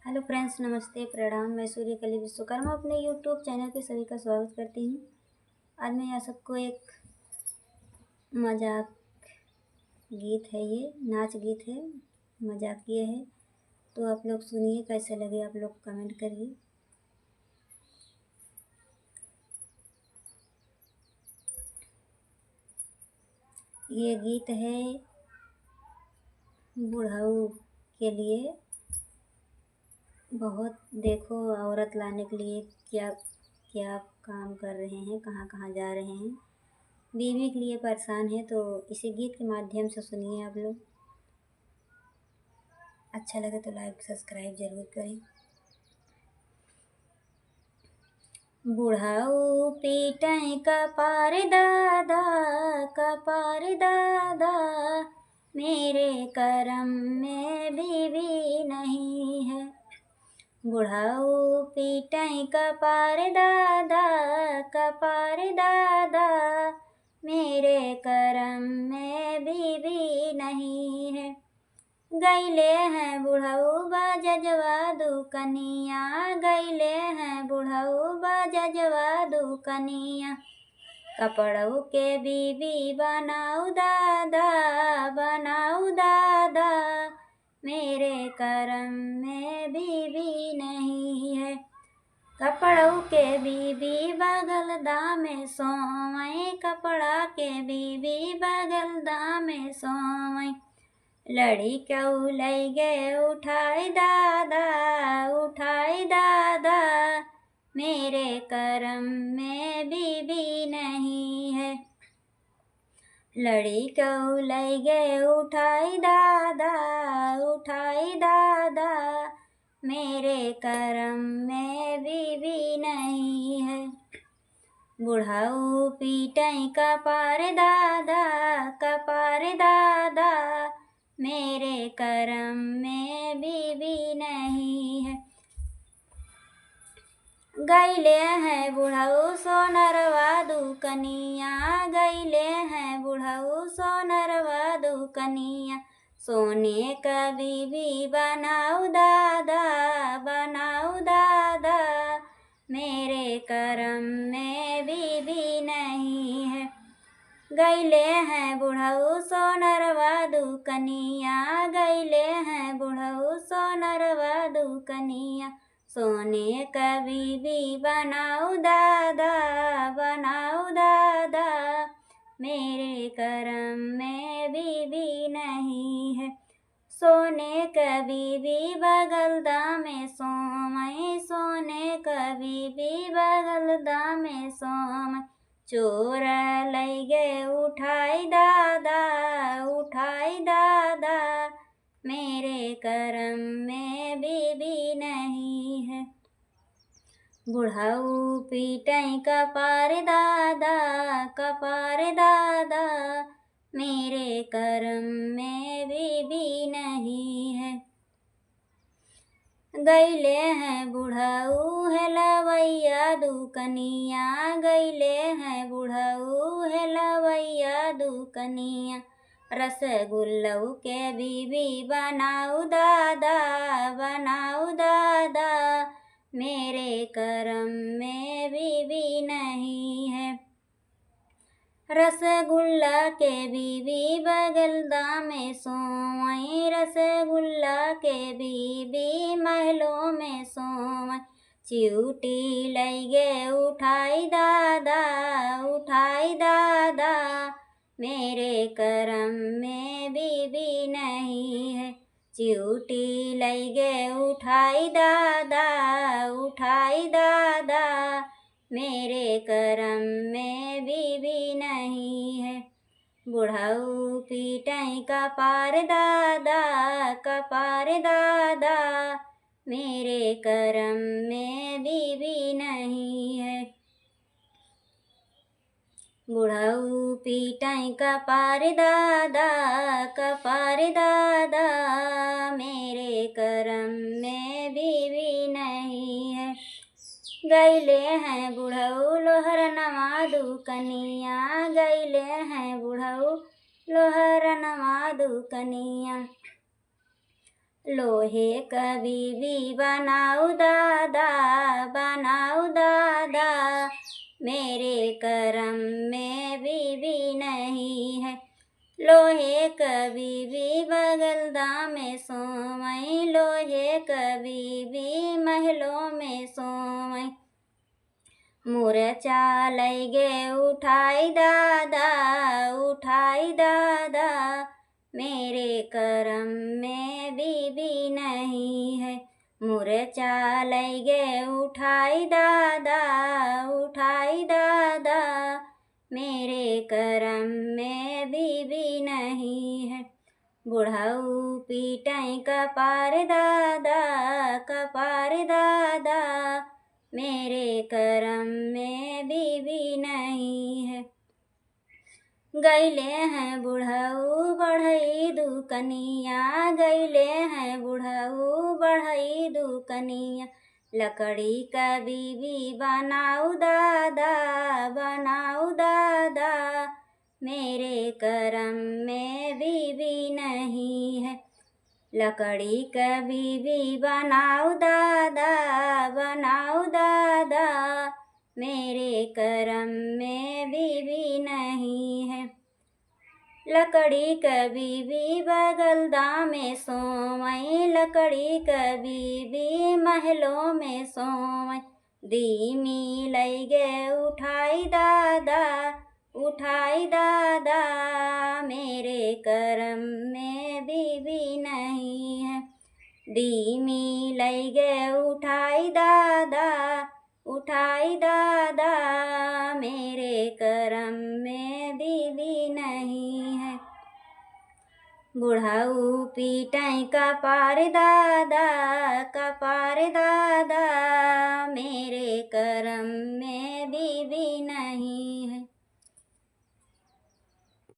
Hello friends, नमस्ते, प्रणाम। मैं सूर्यकली विश्वकर्मा अपने यूट्यूब चैनल पे सभी का स्वागत करती हूँ। आज मैं आप सबको एक मजाक गीत है, ये नाच गीत है, मजाकिया है। तो आप लोग सुनिए, कैसे लगे आप लोग कमेंट करिए। ये गीत है बुढ़ाऊ के लिए। बहुत देखो, औरत लाने के लिए क्या क्या काम कर रहे हैं, कहाँ कहाँ जा रहे हैं, बीवी के लिए परेशान है। तो इसी गीत के माध्यम से सुनिए आप लोग। अच्छा लगे तो लाइक सब्सक्राइब जरूर करें। बुढ़ाऊ पीटै कपार दादा, कपार दादा, मेरे करम में बीवी नहीं है। बुढ़ाऊ पीटै कपार दादा, कपार दादा, मेरे करम में बीवी नहीं है। गैले हैं बुढ़ऊ बाजवा दुकनिया, गैले हैं बुढ़ऊ बाजवा दुकनिया, कपड़ऊ के बीबी बनाऊ दादा, बनाऊ दादा, मेरे करम में बीबी नहीं है। कपड़ऊ के बीबी बगल दामे सोवै, कपड़ा के बीबी बगल दामे सोवै, लड़ी क्यों लई गए उठाई दादा, उठाई दादा, मेरे करम में बीबी नहीं है। लड़ी क्यों लई गए उठाई दादा, उठाई दादा, मेरे करम में बीबी नहीं है। बुढ़ाऊ पीटै कपार दादा, कपार दादा, मेरे करम में बीबी नहीं है। गैले हैं बुढ़ऊ सोनरवा दुकनिया, गैले हैं बुढ़ऊ सोनरवा दुकनिया, सोने का बीबी बनाऊ दादा, बनाऊ दादा, मेरे करम में बीबी नहीं है। गैले हैं बुढ़ऊ सोनरवा दुकनिया, गैले हैं बुढ़ऊ सोनरवा दुकनिया, सोने का बीबी बनाऊ दादा, बनाऊ दादा, मेरे करम में बीबी नहीं है। सोने का बीबी बगल दामे सोमै, सोने का बीबी बगल दामे सोमै, चोर लई गए उठाई दादा, उठाई दादा, मेरे करम में बीबी नहीं है। बुढ़ऊ पीटै कपार दादा, कपार दादा, मेरे करम में बीबी नहीं है। गैले हैं बुढ़ऊ हेलवैया दुकनिया, गैले हैं बुढ़ऊ हेलवैया दुकनिया, रसगुल्लऊ के बीबी बनाऊ दादा, बनाऊ दादा, मेरे करम में बीबी नहीं है। रसगुल्ला के बीबी बगल दामे सोवै, रसगुल्ला के बीबी महलों में सोवै, चिउटी लई गए उठाई दादा, उठाई दादा, मेरे करम में बीबी नहीं है। चिउटी लई गए उठाई दादा, उठाई दादा, मेरे करम में बीबी नहीं है। बुढ़ऊ पीटै कपार दादा, कपार दादा, मेरे करम में बीबी नहीं है। बुढ़ऊ पीटै कपार दादा, कपार दादा, मेरे करम में बीबी नहीं है। गैले हैं बुढ़ऊ लोहर नवा दुकनिया, गैले हैं बुढ़ऊ लोहर नवा दुकनिया, लोहे का बीवी बनाऊ दादा, बनाऊ दादा, मेरे करम में बीवी नहीं है। लोहे का बीवी बगलदा में सोवई, लोहे का बीवी महलों में सोवई। मुरचा लैगे उठाई दादा, उठाई दादा, मेरे करम में बीवी नहीं है। मुरचा लैगे उठाई दादा, उठाई दादा, मेरे करम में बीवी नहीं है। बुढ़ऊ पीटई कपार दादा, कपार दादा, मेरे करम में बीवी नहीं है। गैले हैं बुढ़ऊ बढ़ई दुकनिया, गैले हैं बुढ़ऊ बढ़ई दुकनिया। लकड़ी का बीवी बनाऊ दादा, बनाऊ दादा, मेरे करम में बीवी नहीं है। लकड़ी का बीवी बनाऊ दादा, बनाऊ दादा, मेरे करम में बीवी नहीं है। लकड़ी का बीवी बगलदा में सोवई, लकड़ी का बीवी महलों में सोवई। दीमी लैगे उठाई दादा, उठाई दादा, मेरे करम में बीवी नहीं है। दीमी लैगे उठाई दादा, उठाई दादा, मेरे करम में बीवी नहीं है। बुढ़ऊ पीटई कपार दादा, कपार दादा, मेरे करम में बीवी नहीं।